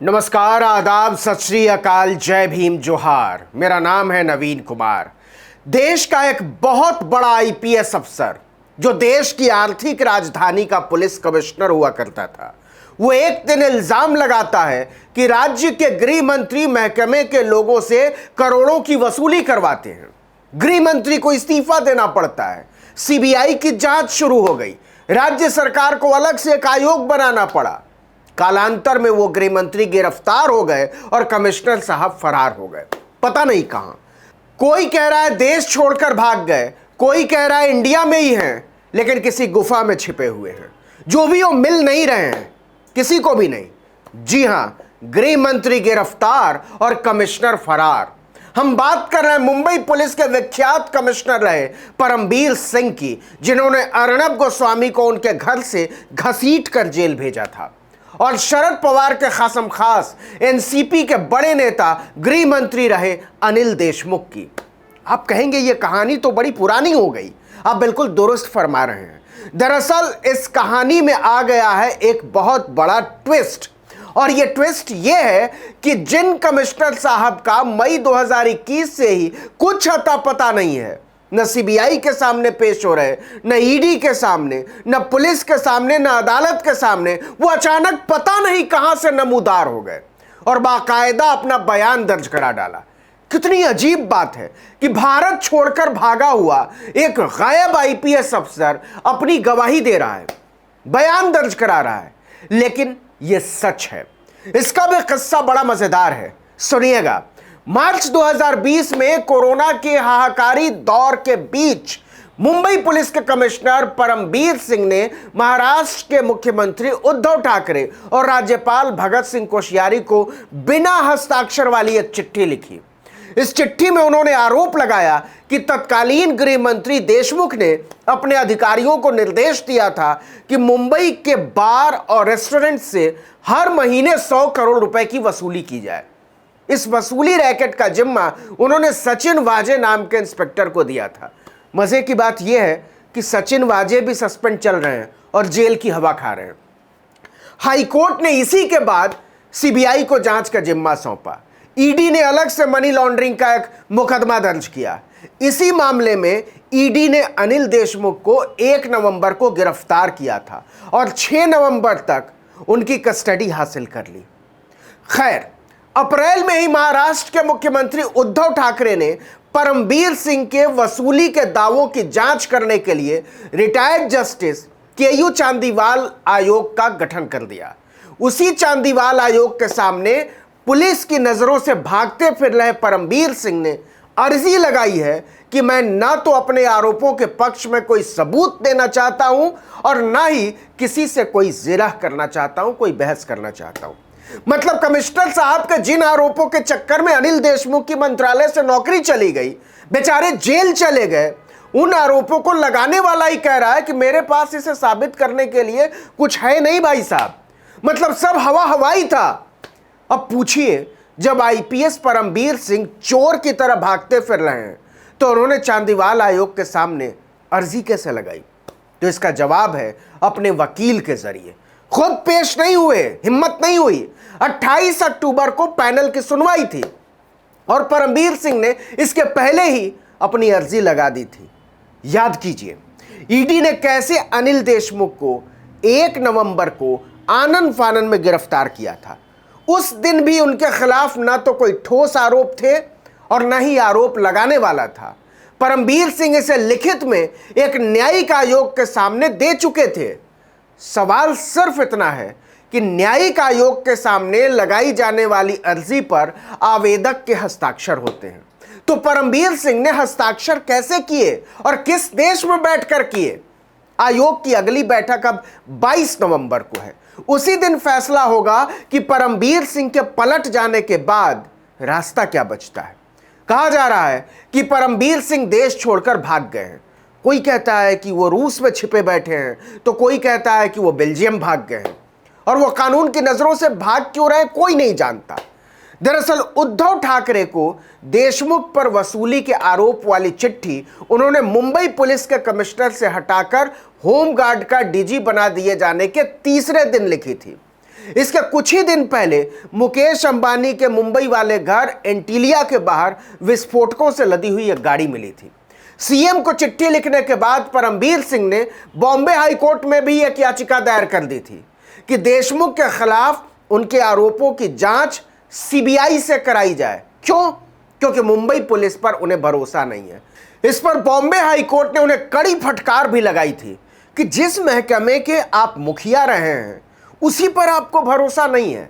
नमस्कार, आदाब, सत श्री अकाल, जय भीम, जोहार। मेरा नाम है नवीन कुमार। देश का एक बहुत बड़ा आईपीएस अफसर जो देश की आर्थिक राजधानी का पुलिस कमिश्नर हुआ करता था, वो एक दिन इल्जाम लगाता है कि राज्य के गृह मंत्री महकमे के लोगों से करोड़ों की वसूली करवाते हैं। गृह मंत्री को इस्तीफा देना पड़ता है। सीबीआई की जांच शुरू हो गई। राज्य सरकार को अलग से एक आयोग बनाना पड़ा। कालांतर में वो गृह मंत्री गिरफ्तार हो गए और कमिश्नर साहब फरार हो गए, पता नहीं कहां। कोई कह रहा है देश छोड़कर भाग गए, कोई कह रहा है इंडिया में ही हैं, लेकिन किसी गुफा में छिपे हुए हैं। जो भी वो मिल नहीं रहे हैं, किसी को भी नहीं। जी हां, गृह मंत्री गिरफ्तार और कमिश्नर फरार। हम बात कर रहे हैं मुंबई पुलिस के विख्यात कमिश्नर रहे परमबीर सिंह की, जिन्होंने अर्नब गोस्वामी को उनके घर से घसीट कर जेल भेजा था, और शरद पवार के खासम खास एनसीपी के बड़े नेता गृह मंत्री रहे अनिल देशमुख की। आप कहेंगे ये कहानी तो बड़ी पुरानी हो गई। आप बिल्कुल दुरुस्त फरमा रहे हैं। दरअसल इस कहानी में आ गया है एक बहुत बड़ा ट्विस्ट, और ये ट्विस्ट ये है कि जिन कमिश्नर साहब का मई 2021 से ही कुछ अता पता नहीं है, न सीबीआई के सामने पेश हो रहे, न ईडी के सामने, न पुलिस के सामने, न अदालत के सामने, वो अचानक पता नहीं कहां से नमूदार हो गए और बाकायदा अपना बयान दर्ज करा डाला। कितनी अजीब बात है कि भारत छोड़कर भागा हुआ एक गायब आईपीएस अफसर अपनी गवाही दे रहा है, बयान दर्ज करा रहा है, लेकिन यह सच है। इसका भी किस्सा बड़ा मजेदार है, सुनिएगा। मार्च 2020 में कोरोना के हाहाकारी दौर के बीच मुंबई पुलिस के कमिश्नर परमबीर सिंह ने महाराष्ट्र के मुख्यमंत्री उद्धव ठाकरे और राज्यपाल भगत सिंह कोश्यारी को बिना हस्ताक्षर वाली एक चिट्ठी लिखी। इस चिट्ठी में उन्होंने आरोप लगाया कि तत्कालीन गृह मंत्री देशमुख ने अपने अधिकारियों को निर्देश दिया था कि मुंबई के बार और रेस्टोरेंट से हर महीने 100 करोड़ रुपए की वसूली की जाए। इस वसूली रैकेट का जिम्मा उन्होंने सचिन वाजे नाम के इंस्पेक्टर को दिया था। मजे की बात यह है कि सचिन वाजे भी सस्पेंड चल रहे हैं और जेल की हवा खा रहे हैं। हाईकोर्ट ने इसी के बाद सीबीआई को जांच का जिम्मा सौंपा। ईडी ने अलग से मनी लॉन्ड्रिंग का एक मुकदमा दर्ज किया। इसी मामले में ईडी ने अनिल देशमुख को 1 नवंबर को गिरफ्तार किया था और 6 नवंबर तक उनकी कस्टडी हासिल कर ली। खैर, अप्रैल में ही महाराष्ट्र के मुख्यमंत्री उद्धव ठाकरे ने परमबीर सिंह के वसूली के दावों की जांच करने के लिए रिटायर्ड जस्टिस केयू चांदीवाल आयोग का गठन कर दिया। उसी चांदीवाल आयोग के सामने पुलिस की नजरों से भागते फिर रहे परमबीर सिंह ने अर्जी लगाई है कि मैं ना तो अपने आरोपों के पक्ष में कोई सबूत देना चाहता हूं और ना ही किसी से कोई जिरह करना चाहता हूं, कोई बहस करना चाहता हूं। मतलब कमिश्नर साहब के जिन आरोपों के चक्कर में अनिल देशमुख की मंत्रालय से नौकरी चली गई, बेचारे जेल चले गए, उन आरोपों को लगाने वाला ही कह रहा है कि मेरे पास इसे साबित करने के लिए कुछ है नहीं भाई साहब। मतलब सब हवा हवाई था। अब पूछिए, जब आईपीएस परमबीर सिंह चोर की तरह भागते फिर रहे हैं तो उन्होंने चांदीवाल आयोग के सामने अर्जी कैसे लगाई? तो इसका जवाब है अपने वकील के जरिए। खुद पेश नहीं हुए, हिम्मत नहीं हुई। 28 अक्टूबर को पैनल की सुनवाई थी और परमबीर सिंह ने इसके पहले ही अपनी अर्जी लगा दी थी। याद कीजिए, ईडी ने कैसे अनिल देशमुख को 1 नवंबर को आनन फानन में गिरफ्तार किया था। उस दिन भी उनके खिलाफ ना तो कोई ठोस आरोप थे और ना ही आरोप लगाने वाला था। परमबीर सिंह इसे लिखित में एक न्यायिक आयोग के सामने दे चुके थे। सवाल सिर्फ इतना है कि न्यायिक आयोग के सामने लगाई जाने वाली अर्जी पर आवेदक के हस्ताक्षर होते हैं। तो परमबीर सिंह ने हस्ताक्षर कैसे किए और किस देश में बैठकर किए? आयोग की अगली बैठक अब 22 नवंबर को है। उसी दिन फैसला होगा कि परमबीर सिंह के पलट जाने के बाद रास्ता क्या बचता है। कहा जा रहा है कि परमबीर सिंह देश छोड़कर भाग गए हैं। कोई कहता है कि वो रूस में छिपे बैठे हैं, तो कोई कहता है कि वो बेल्जियम भाग गए हैं, और वो कानून की नजरों से भाग क्यों रहे कोई नहीं जानता। दरअसल उद्धव ठाकरे को देशमुख पर वसूली के आरोप वाली चिट्ठी उन्होंने मुंबई पुलिस के कमिश्नर से हटाकर होमगार्ड का डीजी बना दिए जाने के तीसरे दिन लिखी थी। इसके कुछ ही दिन पहले मुकेश अंबानी के मुंबई वाले घर एंटीलिया के बाहर विस्फोटकों से लदी हुई एक गाड़ी मिली थी। सीएम को चिट्ठी लिखने के बाद परमबीर सिंह ने बॉम्बे हाई कोर्ट में भी एक याचिका दायर कर दी थी कि देशमुख के खिलाफ उनके आरोपों की जांच सीबीआई से कराई जाए। क्यों? क्योंकि मुंबई पुलिस पर उन्हें भरोसा नहीं है। इस पर बॉम्बे हाई कोर्ट ने उन्हें कड़ी फटकार भी लगाई थी कि जिस महकमे के आप मुखिया रहे हैं उसी पर आपको भरोसा नहीं है।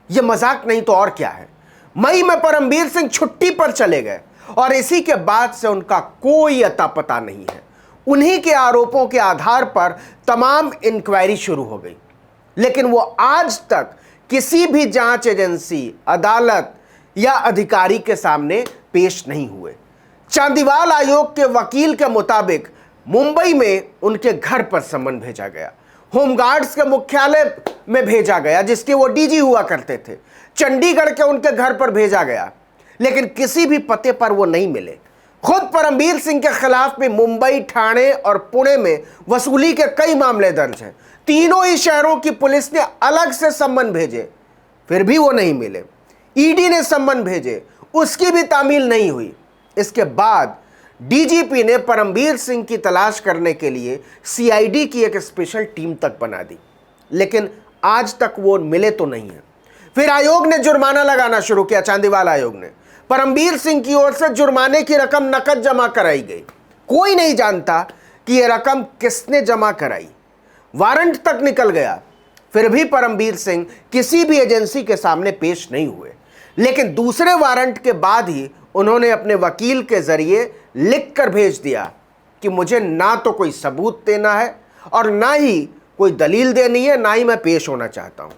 यह मजाक नहीं तो और क्या है। मई में परमबीर सिंह छुट्टी पर चले गए और इसी के बाद से उनका कोई अता पता नहीं है। उन्हीं के आरोपों के आधार पर तमाम इंक्वायरी शुरू हो गई, लेकिन वो आज तक किसी भी जांच एजेंसी, अदालत या अधिकारी के सामने पेश नहीं हुए। चांदीवाल आयोग के वकील के मुताबिक मुंबई में उनके घर पर सम्मन भेजा गया, होमगार्ड्स के मुख्यालय में भेजा गया जिसके वो डीजी हुआ करते थे, चंडीगढ़ के उनके घर पर भेजा गया, लेकिन किसी भी पते पर वो नहीं मिले। खुद परमबीर सिंह के खिलाफ भी मुंबई, ठाणे और पुणे में वसूली के कई मामले दर्ज हैं। तीनों ही शहरों की पुलिस ने अलग से सम्मन भेजे, फिर भी वो नहीं मिले। ईडी ने सम्मन भेजे, उसकी भी तामील नहीं हुई। इसके बाद डीजीपी ने परमबीर सिंह की तलाश करने के लिए सीआईडी की एक स्पेशल टीम तक बना दी, लेकिन आज तक वो मिले तो नहीं है। फिर आयोग ने जुर्माना लगाना शुरू किया। चांदीवाल आयोग ने परमबीर सिंह की ओर से जुर्माने की रकम नकद जमा कराई गई। कोई नहीं जानता कि यह रकम किसने जमा कराई। वारंट तक निकल गया, फिर भी परमबीर सिंह किसी भी एजेंसी के सामने पेश नहीं हुए। लेकिन दूसरे वारंट के बाद ही उन्होंने अपने वकील के जरिए लिख कर भेज दिया कि मुझे ना तो कोई सबूत देना है और ना ही कोई दलील देनी है, ना ही मैं पेश होना चाहता हूं।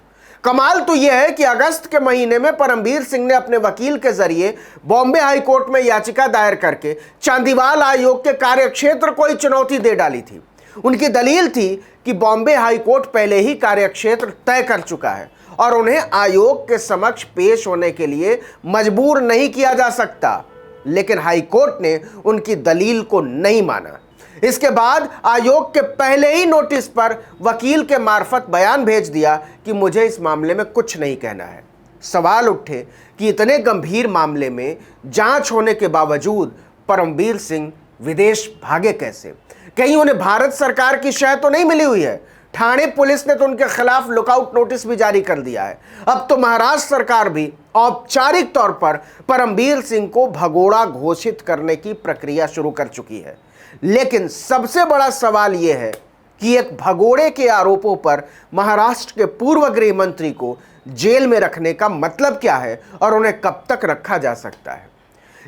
कमाल तो यह है कि अगस्त के महीने में परमबीर सिंह ने अपने वकील के जरिए बॉम्बे हाई कोर्ट में याचिका दायर करके चांदीवाल आयोग के कार्यक्षेत्र को ही चुनौती दे डाली थी। उनकी दलील थी कि बॉम्बे हाई कोर्ट पहले ही कार्यक्षेत्र तय कर चुका है और उन्हें आयोग के समक्ष पेश होने के लिए मजबूर नहीं किया जा सकता। लेकिन हाई कोर्ट ने उनकी दलील को नहीं माना। इसके बाद आयोग के पहले ही नोटिस पर वकील के मार्फत बयान भेज दिया कि मुझे इस मामले में कुछ नहीं कहना है। सवाल उठे कि इतने गंभीर मामले में जांच होने के बावजूद परमबीर सिंह विदेश भागे कैसे? कहीं उन्हें भारत सरकार की शह तो नहीं मिली हुई है? ठाणे पुलिस ने तो उनके खिलाफ लुकआउट नोटिस भी जारी कर दिया है। अब तो महाराष्ट्र सरकार भी औपचारिक तौर पर परमबीर सिंह को भगोड़ा घोषित करने की प्रक्रिया शुरू कर चुकी है। लेकिन सबसे बड़ा सवाल यह है कि एक भगोड़े के आरोपों पर महाराष्ट्र के पूर्व गृह मंत्री को जेल में रखने का मतलब क्या है और उन्हें कब तक रखा जा सकता है।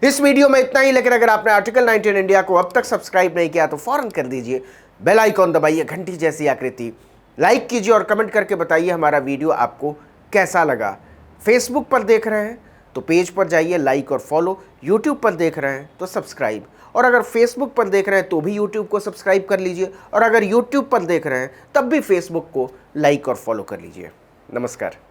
इस वीडियो में इतना ही, लेकिन अगर आपने आर्टिकल 19 इंडिया को अब तक सब्सक्राइब नहीं किया तो फौरन कर दीजिए, बेल आइकॉन दबाइए, घंटी जैसी आकृति, लाइक कीजिए और कमेंट करके बताइए हमारा वीडियो आपको कैसा लगा। फेसबुक पर देख रहे हैं तो पेज पर जाइए, लाइक और फॉलो। यूट्यूब पर देख रहे हैं तो सब्सक्राइब, और अगर फेसबुक पर देख रहे हैं तो भी यूट्यूब को सब्सक्राइब कर लीजिए, और अगर यूट्यूब पर देख रहे हैं तब भी फेसबुक को लाइक और फॉलो कर लीजिए। नमस्कार।